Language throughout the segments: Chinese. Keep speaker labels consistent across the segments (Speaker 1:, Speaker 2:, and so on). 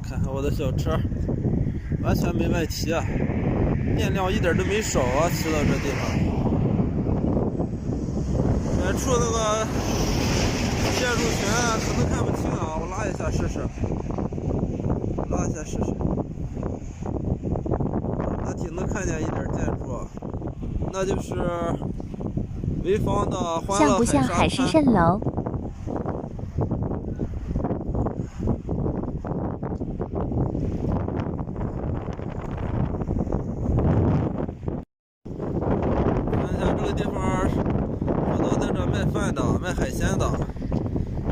Speaker 1: 看看我的小车，完全没问题啊，电量一点都没少啊，骑到这地方。远处那个建筑群可能看不清啊，我拉一下试试，拉一下试试。大体能看见一点建筑，那就是潍坊的欢乐
Speaker 2: 像不像海市蜃楼？
Speaker 1: 看一下这个地方，好多在这卖饭的、卖海鲜的，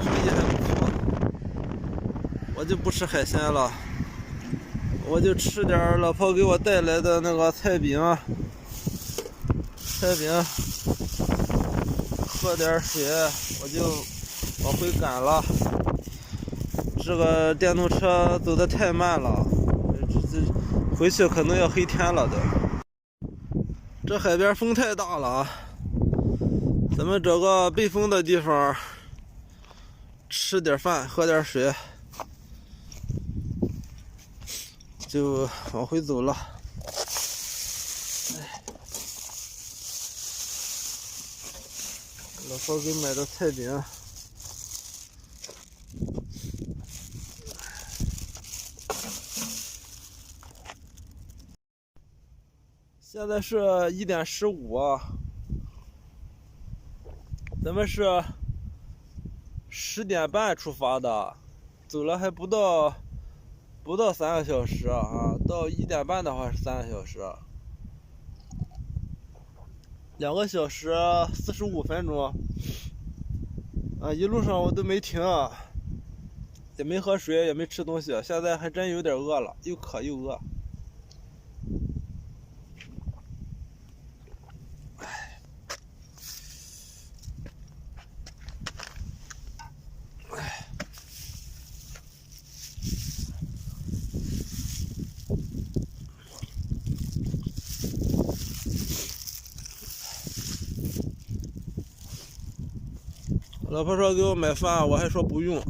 Speaker 1: 生意还不错。我就不吃海鲜了，我就吃点老婆给我带来的那个菜饼，喝点水，我就往回赶了。这个电动车走得太慢了，这回去可能要黑天了都。这海边风太大了啊，咱们找个背风的地方吃点饭，喝点水，就往回走了。老婆给买的菜饼，现在是1点15啊，咱们是10点半出发的，走了还不到3个小时啊，到1点半的话是3个小时，2个小时45分钟啊，一路上我都没停，也没喝水，也没吃东西，现在还真有点饿了，又渴又饿。老婆说给我买饭，我还说不用。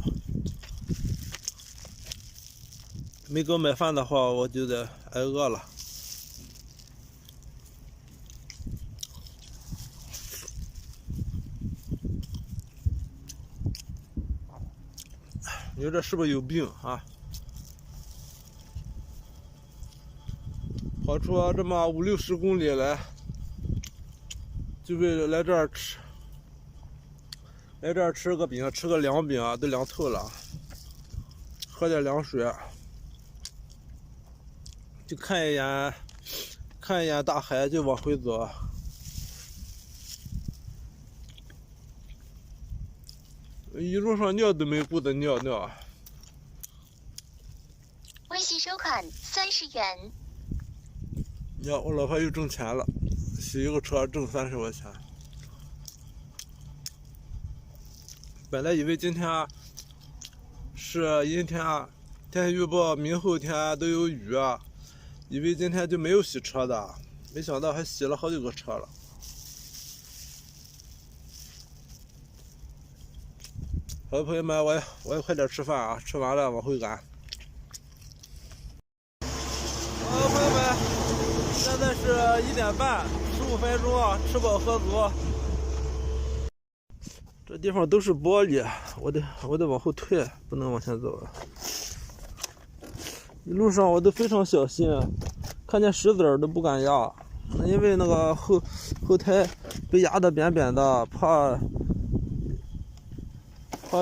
Speaker 1: 没给我买饭的话，我就得挨饿了。你说这是不是有病啊？跑出这么50、60公里来，就为了来这儿吃。来这儿吃个饼，吃个凉饼啊，都凉透了。喝点凉水，就看一眼大海，就往回走。一路上尿都没顾得尿。
Speaker 2: 微信收款30元。
Speaker 1: 呀，我老婆又挣钱了，洗一个车挣30块钱。本来以为今天是阴天，天气预报明后天都有雨，以为今天就没有洗车的，没想到还洗了好几个车了。好的朋友们，我也快点吃饭啊，吃完了往回赶。好的朋友们，现在是1点半，15分钟啊，吃饱喝足。这地方都是玻璃，我得往后退，不能往前走了。一路上我都非常小心，看见石子都不敢压，因为那个后胎被压得扁扁的，怕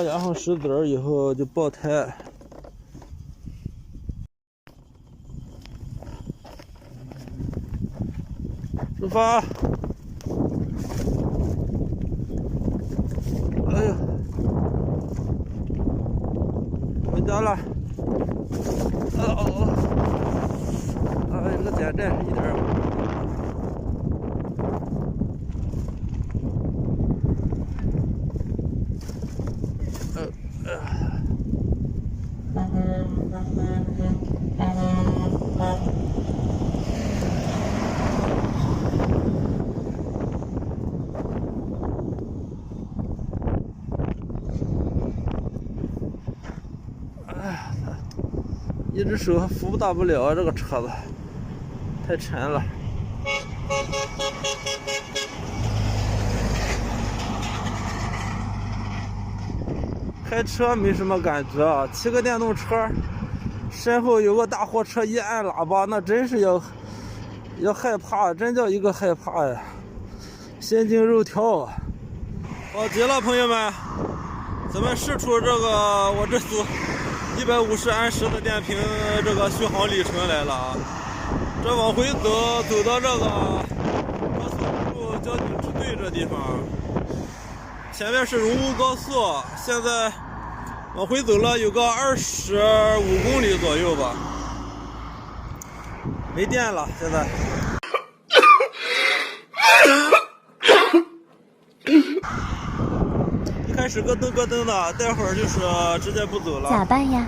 Speaker 1: 压上石子以后就爆胎。出发！哎呦，回家了。这个减震是一点儿。一只手还扶大不了这个车子，太沉了。开车没什么感觉啊，骑个电动车，身后有个大货车一按喇叭，那真是要害怕，真叫一个害怕呀，心惊肉跳啊！好极了，朋友们，咱们试出这个我这次150安时的电瓶这个续航里程来了啊！这往回走到这个高速公路交警支队这地方，前面是荣乌高速，现在往回走了有个25公里左右吧，没电了，现在。一开始咯噔咯噔的，待会儿就是直接不走了。
Speaker 2: 咋办呀？